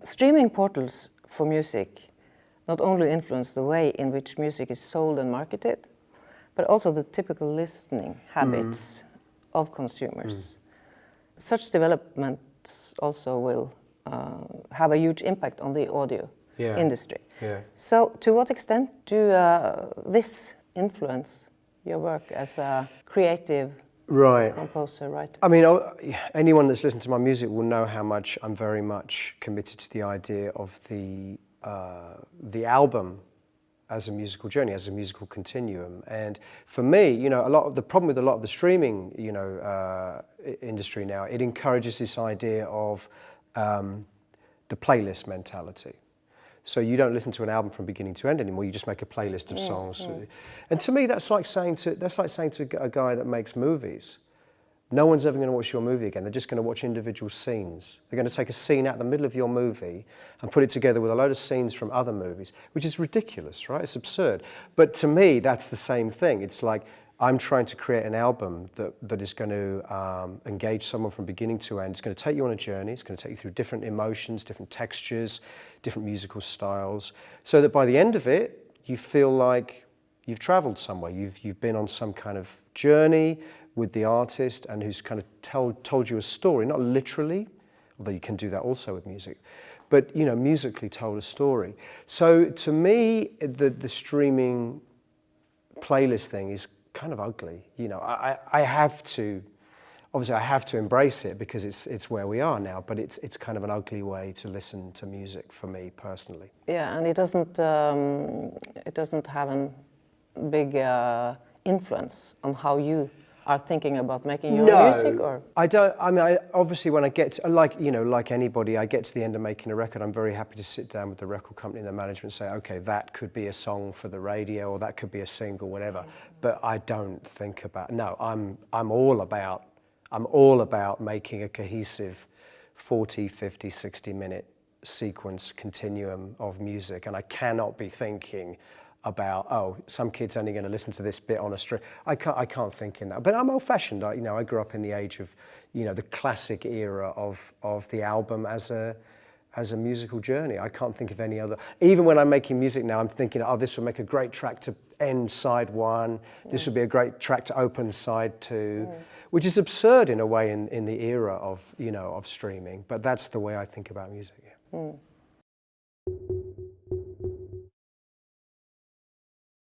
Streaming portals for music not only influence the way in which music is sold and marketed, but also the typical listening habits of consumers. Such developments also will have a huge impact on the audio industry. So to what extent do this influence your work as a creative composer, writer? I mean, anyone that's listened to my music will know how much I'm very much committed to the idea of the album as a musical journey, as a musical continuum. And for me, you know, the problem with a lot of the streaming, you know, industry now, it encourages this idea of the playlist mentality. So you don't listen to an album from beginning to end anymore. You just make a playlist of songs. And to me, that's like saying to a guy that makes movies, no one's ever going to watch your movie again. They're just going to watch individual scenes. They're going to take a scene out of the middle of your movie and put it together with a load of scenes from other movies, which is ridiculous, right? It's absurd. But to me, that's the same thing. It's like I'm trying to create an album that is going to engage someone from beginning to end. It's going to take you on a journey. It's going to take you through different emotions, different textures, different musical styles, so that by the end of it, you feel like you've traveled somewhere. You've been on some kind of journey with the artist and who's kind of told you a story, not literally, although you can do that also with music, but, you know, musically told a story. So to me, the streaming playlist thing is kind of ugly. You know, I have to embrace it because it's where we are now, but it's kind of an ugly way to listen to music for me personally. Yeah, and it doesn't have a big influence on how you are thinking about making your music, or? I don't. I mean, obviously, when I get to, like anybody, I get to the end of making a record, I'm very happy to sit down with the record company and the management and say, okay, that could be a song for the radio, or that could be a single, whatever. But I don't think about. No, I'm all about making a cohesive 40, 50, 60-minute sequence continuum of music, and I cannot be thinking about, oh, some kid's only going to listen to this bit on a stream. I can't think in that. But I'm old-fashioned. You know, I grew up in the age of, you know, the classic era of the album as a musical journey. I can't think of any other. Even when I'm making music now, I'm thinking, oh, this would make a great track to end side one. This would be a great track to open side two, which is absurd in a way in the era of, you know, of streaming. But that's the way I think about music. Yeah.